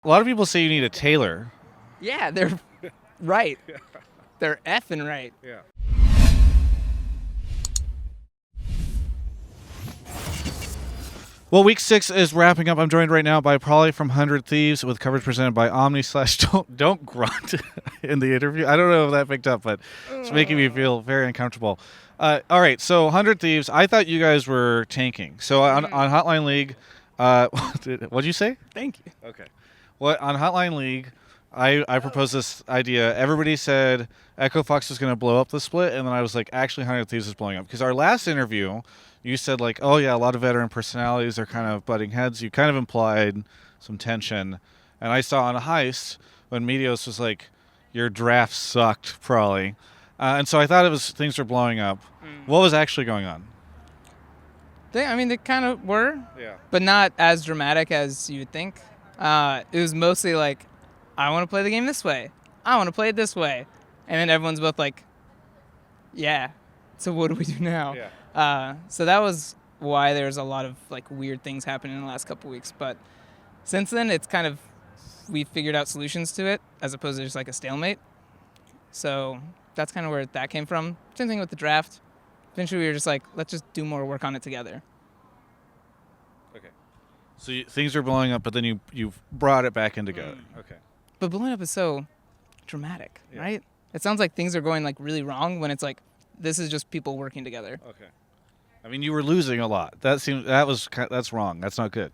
A lot of people say you need a tailor. Yeah, they're right. They're effing right. Yeah. Well, week 6 is wrapping up. I'm joined right now by Prolly from 100 Thieves with coverage presented by Omni / don't grunt in the interview. I don't know if that picked up, but it's making me feel very uncomfortable. All right, so 100 Thieves. I thought you guys were tanking. So on Hotline League, what'd you say? Thank you. Okay. Well, on Hotline League, I proposed this idea. Everybody said Echo Fox was going to blow up the split, and then I was like, actually, 100 Thieves is blowing up. Because our last interview, you said, like, oh, yeah, a lot of veteran personalities are kind of butting heads. You kind of implied some tension. And I saw on a heist when Meteos was like, your draft sucked, probably. And so I thought things were blowing up. What was actually going on? They kind of were, Yeah. but not as dramatic as you would think. It was mostly like, I want to play the game this way. I want to play it this way. And then everyone's both like, yeah, so what do we do now? Yeah. So that was why there's a lot of like weird things happening in the last couple weeks. But since then, it's kind of, we figured out solutions to it as opposed to just like a stalemate. So that's kind of where that came from. Same thing with the draft. Eventually, we were just like, let's just do more work on it together. Okay. So things are blowing up, but then you brought it back in together. Okay. But blowing up is so dramatic, right? It sounds like things are going like really wrong when it's like, this is just people working together. Okay. I mean, you were losing a lot. That's wrong. That's not good.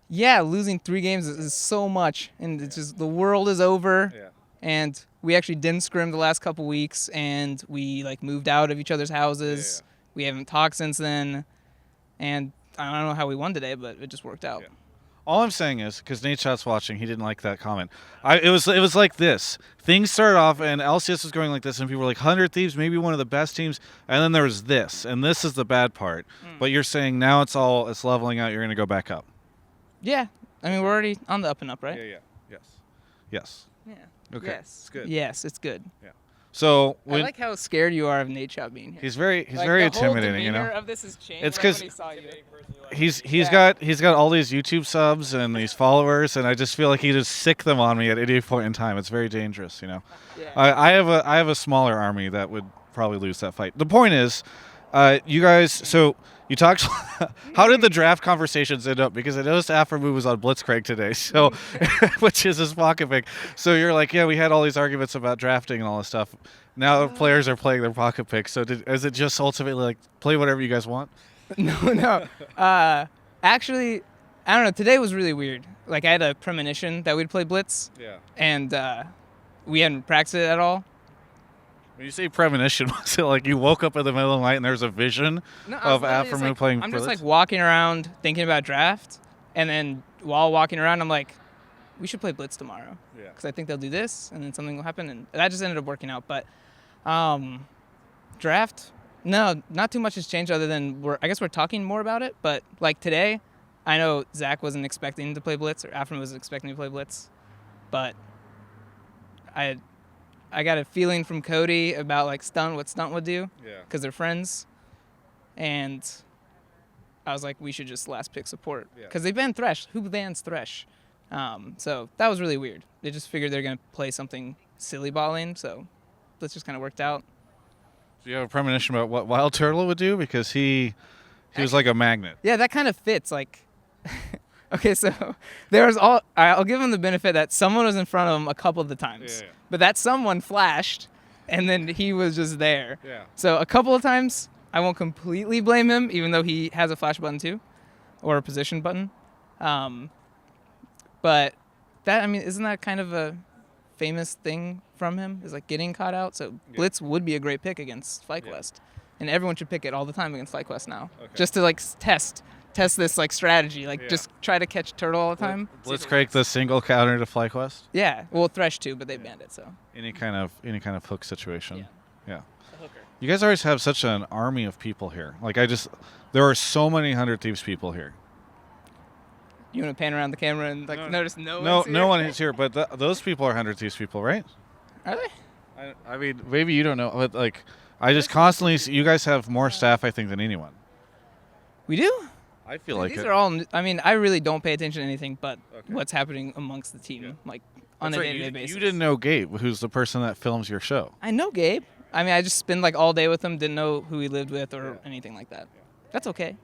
Yeah, losing 3 games is so much, and it's just the world is over. Yeah. And we actually didn't scrim the last couple weeks, and we like moved out of each other's houses. Yeah. We haven't talked since then, and I don't know how we won today, but it just worked out. Yeah. All I'm saying is, because Nate Shot's watching, he didn't like that comment. It was like this. Things started off, and LCS was going like this, and people were like, 100 Thieves, maybe one of the best teams. And then there was this, and this is the bad part. But you're saying now it's leveling out, you're going to go back up. Yeah. I mean, we're already on the up and up, right? Yeah. Yes. Yes. Yeah. Okay. Yes. It's good. Yes, it's good. Yeah. So I like how scared you are of Nate Shot being here. he's very Like, very the whole intimidating, you know. demeanor of this has changed. It's like, 'cause when he saw you. He's got all these YouTube subs and these followers, and I just feel like he just sick them on me at any point in time. It's very dangerous, you know. Yeah. I have a smaller army that would probably lose that fight. The point is, you guys. So you talked. How did the draft conversations end up? Because I noticed Aframu was on Blitzcrank today, so which is his pocket pick. So you're like, yeah, we had all these arguments about drafting and all this stuff. Now players are playing their pocket picks. So is it just ultimately like play whatever you guys want? No. Actually, I don't know. Today was really weird. Like, I had a premonition that we'd play Blitz. Yeah. And we hadn't practiced it at all. When you say premonition, was it like you woke up in the middle of the night and there's a vision of Aframu playing I'm Blitz? just like walking around thinking about draft. And then while walking around, I'm like, we should play Blitz tomorrow. Yeah. Because I think they'll do this, and then something will happen. And that just ended up working out. But draft... No, not too much has changed other than I guess we're talking more about it. But like today, I know Zach wasn't expecting to play Blitz, or Afrin was expecting to play Blitz, but I got a feeling from Cody about like what Stunt would do, because they're friends, and I was like, we should just last pick support because they banned Thresh. Who bans Thresh? So that was really weird. They just figured they're gonna play something silly ball lane, so Blitz just kind of worked out. Do you have a premonition about what Wild Turtle would do? Because he was like a magnet. Yeah, that kind of fits. Like, okay, so I'll give him the benefit that someone was in front of him a couple of the times. Yeah. But that someone flashed, and then he was just there. Yeah. So a couple of times, I won't completely blame him, even though he has a flash button too, or a position button. But that, I mean, isn't that kind of a famous thing from him, is like getting caught out? So Blitz would be a great pick against FlyQuest, and everyone should pick it all the time against FlyQuest now, just to like test this like strategy, like just try to catch Turtle all the time. Blitzcrank the single counter to FlyQuest. Yeah, well, Thresh too, but they banned it. So any kind of hook situation. Yeah. A hooker. You guys always have such an army of people here. Like there are so many 100 Thieves people here. You want to pan around the camera and like notice no one is here, but those people are 100 Thieves people, right? Are they? I mean, maybe you don't know, but like I just constantly see you guys have more staff, I think, than anyone. We do? I feel like these it. are all. I mean, I really don't pay attention to anything but Okay. what's happening amongst the team, like on That's a right, day-to-day you, basis. you didn't know Gabe, who's the person that films your show. I know Gabe. I mean, I just spend like all day with him. Didn't know who he lived with or Yeah. anything like that. That's okay.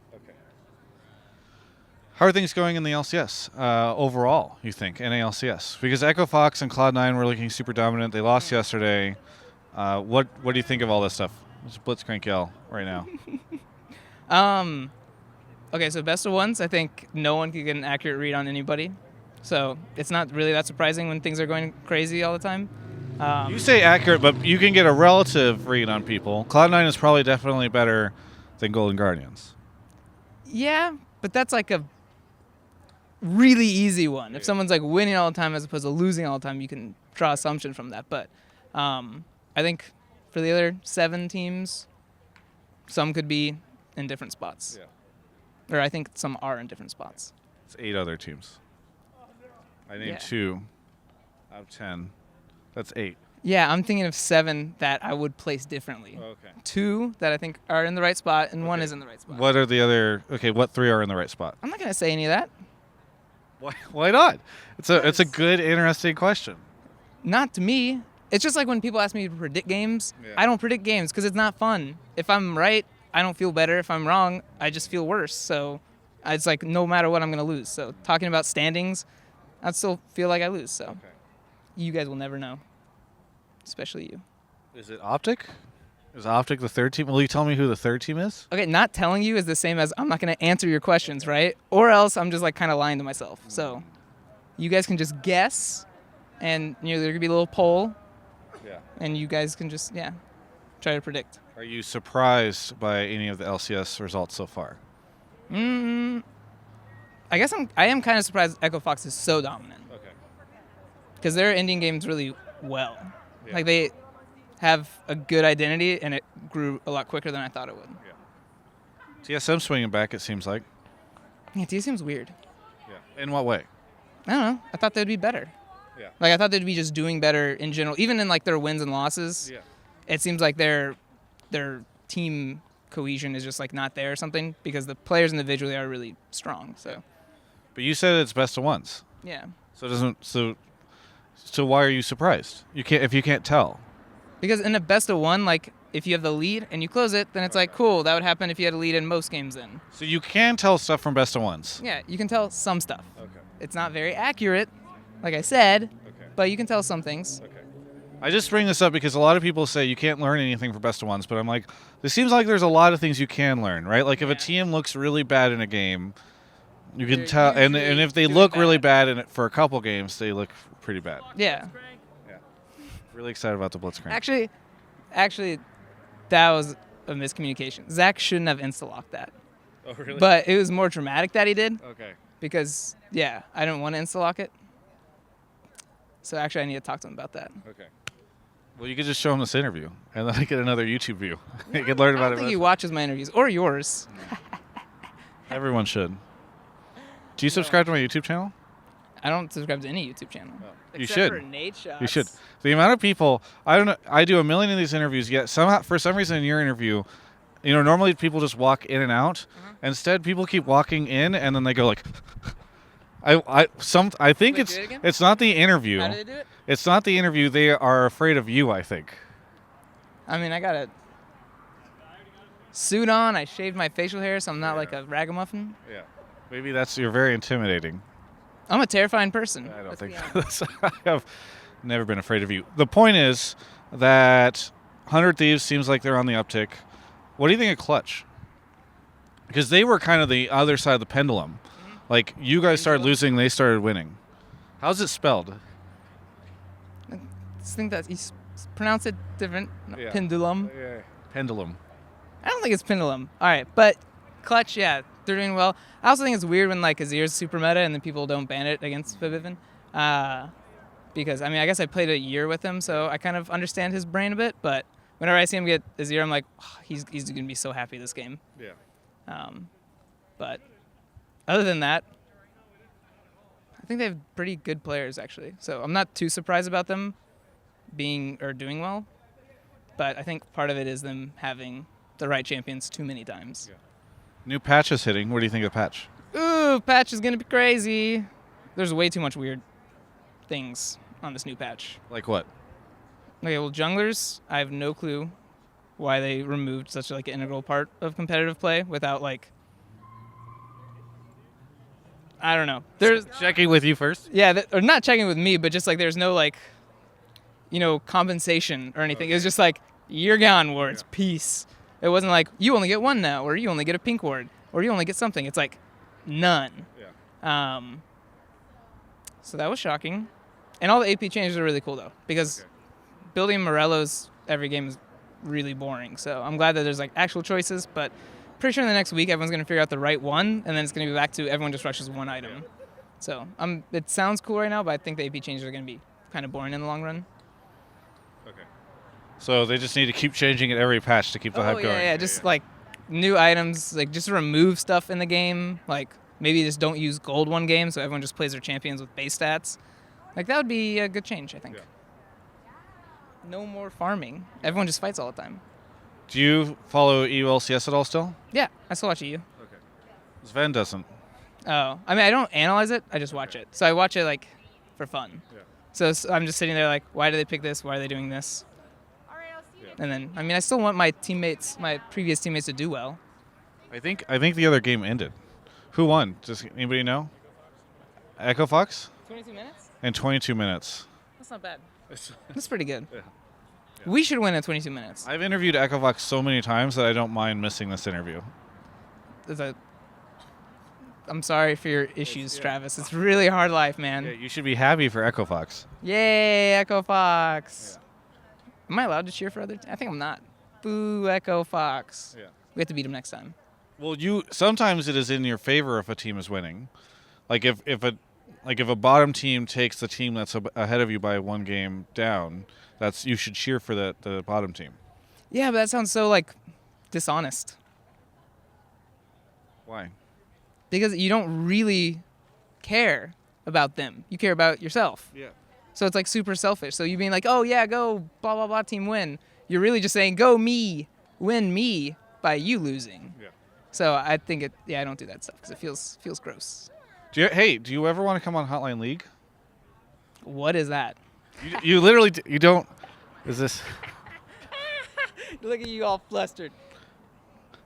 How are things going in the LCS overall, you think, in ALCS? Because Echo Fox and Cloud9 were looking super dominant. They lost yesterday. What do you think of all this stuff? It's Blitzcrank yell right now. Okay, so best of ones, I think no one can get an accurate read on anybody. So it's not really that surprising when things are going crazy all the time. You say accurate, but you can get a relative read on people. Cloud9 is probably definitely better than Golden Guardians. Yeah, but that's like a really easy one. If someone's like winning all the time as opposed to losing all the time, you can draw assumption from that. But I think for the other 7 teams, some could be in different spots. Or I think some are in different spots. It's 8 other teams. I named 2 out of 10. That's 8. Yeah, I'm thinking of 7 that I would place differently. Okay. 2 that I think are in the right spot, and 1 is in the right spot. What are the other? Okay, what 3 are in the right spot? I'm not gonna say any of that. Why not? It's a good, interesting question. Not to me. It's just like when people ask me to predict games. Yeah. I don't predict games because it's not fun. If I'm right, I don't feel better. If I'm wrong, I just feel worse. So it's like no matter what, I'm gonna lose. So talking about standings, I still feel like I lose. So you guys will never know, especially you. Is it Optic? Is Optic the 3rd team? Will you tell me who the 3rd team is? Okay, not telling you is the same as I'm not going to answer your questions, right? Or else I'm just like kind of lying to myself. So you guys can just guess, and there could be a little poll, and you guys can just try to predict. Are you surprised by any of the LCS results so far? I guess I am kind of surprised Echo Fox is so dominant. Okay. Because they're ending games really well. Like they have a good identity, and it grew a lot quicker than I thought it would. TSM swinging back, it seems like. Yeah, TSM's weird. Yeah. In what way? I don't know. I thought they'd be better. Yeah. Like I thought they'd be just doing better in general, even in like their wins and losses. Yeah. It seems like their team cohesion is just like not there or something because the players individually are really strong. So. But you said it's best of ones. Yeah. So it doesn't. So why are you surprised? You can't if you can't tell. Because in a best of one, like if you have the lead and you close it, then it's like cool. That would happen if you had a lead in most games. Then. So you can tell stuff from best of ones. Yeah, you can tell some stuff. Okay. It's not very accurate, like I said, but you can tell some things. Okay. I just bring this up because a lot of people say you can't learn anything from best of ones, but I'm like, this seems like there's a lot of things you can learn, right? Like if a team looks really bad in a game, you can tell, and if they look really bad in it for a couple games, they look pretty bad. Yeah. Yeah. Really excited about the Blitzcrank. Actually, that was a miscommunication. Zach shouldn't have insta-locked that. Oh, really? But it was more dramatic that he did. Okay. Because, I didn't want to insta-lock it. So actually, I need to talk to him about that. Okay. Well, you could just show him this interview, and then I get another YouTube view. You could learn about I don't think he watches my interviews, or yours. Everyone should. Do you subscribe to my YouTube channel? I don't subscribe to any YouTube channel. You Except should. for Nate Shots. You should. The amount of people, I don't know, I do a million of these interviews, yet somehow, for some reason in your interview, normally people just walk in and out. Instead, people keep walking in, and then they go like, I think Wait, do it again? it's not the interview. How do they do it? It's not the interview. They are afraid of you, I think. I mean, I got a suit on. I shaved my facial hair, so I'm not like a ragamuffin. Yeah. Maybe you're very intimidating. I'm a terrifying person. I don't Let's think be honest. I have never been afraid of you. The point is that 100 Thieves seems like they're on the uptick. What do you think of Clutch? Because they were kind of the other side of the pendulum. Like, you guys started losing, they started winning. How's it spelled? I just think that you pronounce it different. Yeah. Pendulum. Yeah. Pendulum. I don't think it's pendulum. All right, but Clutch, they're doing well. I also think it's weird when like Azir's super meta and then people don't ban it against Vivivin. Because I mean, I guess I played a year with him, so I kind of understand his brain a bit. But whenever I see him get Azir, I'm like, he's gonna be so happy this game. Yeah. But other than that, I think they have pretty good players actually. So I'm not too surprised about them doing well. But I think part of it is them having the right champions too many times. Yeah. New patch is hitting. What do you think of the patch? Ooh, patch is gonna be crazy. There's way too much weird things on this new patch. Like what? Okay, well, junglers, I have no clue why they removed such like an integral part of competitive play without like, I don't know. There's Checking with you first. yeah, or not checking with me, but just like there's no like, compensation or anything. It was just like you're gone, wards. Yeah. Peace. It wasn't like you only get one now, or you only get a pink ward, or you only get something. It's like none. Yeah. So that was shocking, and all the AP changes are really cool though because building Morellos every game is really boring. So I'm glad that there's like actual choices, but pretty sure in the next week everyone's gonna figure out the right one, and then it's gonna be back to everyone just rushes one item. So it sounds cool right now, but I think the AP changes are gonna be kind of boring in the long run. Okay. So they just need to keep changing it every patch to keep the hype going. Yeah, just like new items, like just remove stuff in the game, like maybe just don't use gold one game so everyone just plays their champions with base stats. Like that would be a good change, I think. Yeah. No more farming. Everyone just fights all the time. Do you follow EULCS at all still? Yeah, I still watch EU. Okay. Sven doesn't. Oh, I mean, I don't analyze it. I just watch it. So I watch it like for fun. Yeah. So I'm just sitting there like, why do they pick this? Why are they doing this? And then, I mean, I still want my previous teammates to do well. I think the other game ended. Who won? Does anybody know? Echo Fox? 22 minutes? In 22 minutes. That's not bad. That's pretty good. Yeah. We should win in 22 minutes. I've interviewed Echo Fox so many times that I don't mind missing this interview. I'm sorry for your issues, Travis. It's really hard life, man. Yeah, you should be happy for Echo Fox. Yay, Echo Fox. Yeah. Am I allowed to cheer for other I think I'm not. Boo, Echo Fox. Yeah. We have to beat him next time. Well, sometimes it is in your favor if a team is winning. Like if a bottom team takes the team that's ahead of you by one game down, you should cheer for the bottom team. Yeah, but that sounds so like dishonest. Why? Because you don't really care about them. You care about yourself. Yeah. So it's like super selfish. So you being like, oh yeah, go blah blah blah team win. You're really just saying go me, win me by you losing. Yeah. So I think I don't do that stuff because it feels gross. Do you ever want to come on Hotline League? What is that? You literally you don't. Is this? Look at you all flustered.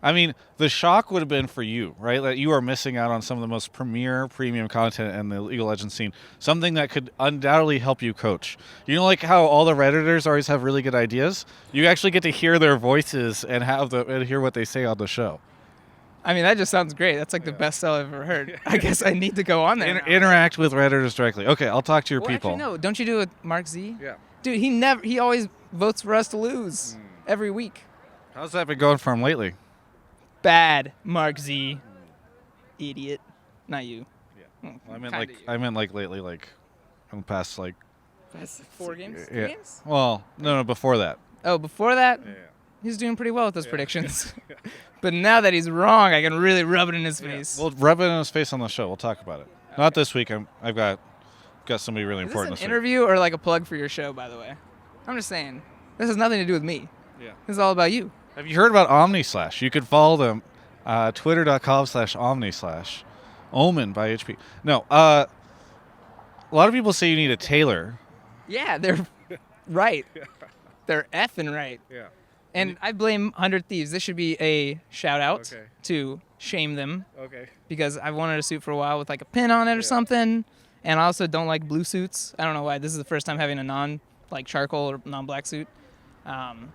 I mean, the shock would have been for you, right? That you are missing out on some of the most premier premium content in the League of Legends scene. Something that could undoubtedly help you coach. You know, like how all the Redditors always have really good ideas? You actually get to hear their voices and hear what they say on the show. I mean, that just sounds great. That's like the best sell I've ever heard. I guess I need to go on there. Interact with Redditors directly. Okay, I'll talk to your people. Actually, no. Don't you do it with Mark Z? Yeah. Dude, he always votes for us to lose every week. How's that been going for him lately? Bad, Mark Z. Idiot. Not you. Yeah. Well, I meant lately, like in the past That's 4 games? Yeah. 3 games? Well, no, before that. Oh, before that? Yeah. He's doing pretty well with those predictions. But now that he's wrong, I can really rub it in his face. We'll rub it in his face on the show. We'll talk about it. Okay. Not this week. I've got somebody really important Is this this an interview or like a plug for your show, by the way? I'm just saying. This has nothing to do with me. Yeah. This is all about you. Have you heard about OmniSlash? You could follow them, twitter.com/OmniSlash. Omen by HP. No, a lot of people say you need a tailor. Yeah, they're right. They're effing right. Yeah. And I blame 100 Thieves. This should be a shout out to shame them. Okay. Because I've wanted a suit for a while with like a pin on it or something. And I also don't like blue suits. I don't know why. This is the first time having a charcoal or non-black suit. And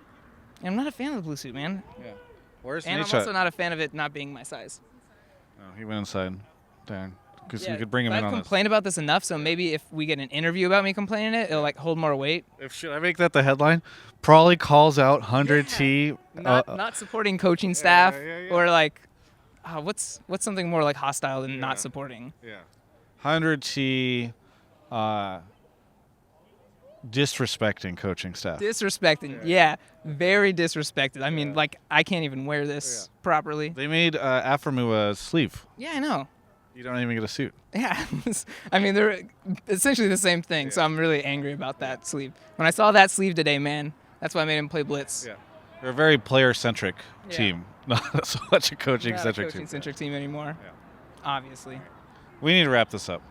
I'm not a fan of the blue suit, man. Yeah. Where's And Nietzsche? I'm also not a fan of it not being my size. Oh, he went inside. Darn. Because you could bring him in I've on this. complained about this enough, so maybe if we get an interview about me complaining it'll like hold more weight. Should I make that the headline? Prolly calls out 100T. Not supporting coaching staff yeah. or like, what's something more like hostile than not supporting? Yeah. 100T disrespecting coaching staff. Disrespecting, yeah, very disrespected. I mean, like, I can't even wear this properly. They made Aframu a sleeve. Yeah, I know. You don't even get a suit. Yeah, I mean, they're essentially the same thing, so I'm really angry about that sleeve. When I saw that sleeve today, man, that's why I made him play Blitz. Yeah. They're a very player-centric Yeah. team, not so much a Not a coaching-centric team. coaching-centric team anymore. Yeah. Obviously. We need to wrap this up.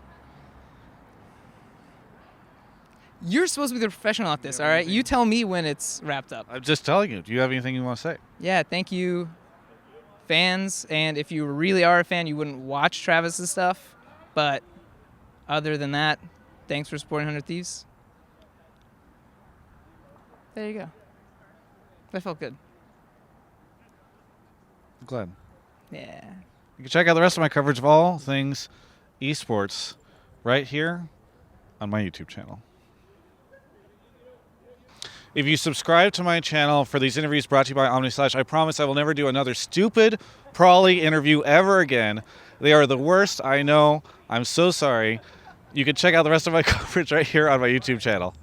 You're supposed to be the professional at this, all right? You tell me when it's wrapped up. I'm just telling you. Do you have anything you want to say? Yeah, thank you, fans. And if you really are a fan, you wouldn't watch Travis's stuff. But other than that, thanks for supporting 100 Thieves. There you go. That felt good. I'm glad. Yeah. You can check out the rest of my coverage of all things esports right here on my YouTube channel. If you subscribe to my channel for these interviews brought to you by OmniSlash, I promise I will never do another stupid Prolly interview ever again. They are the worst, I know. I'm so sorry. You can check out the rest of my coverage right here on my YouTube channel.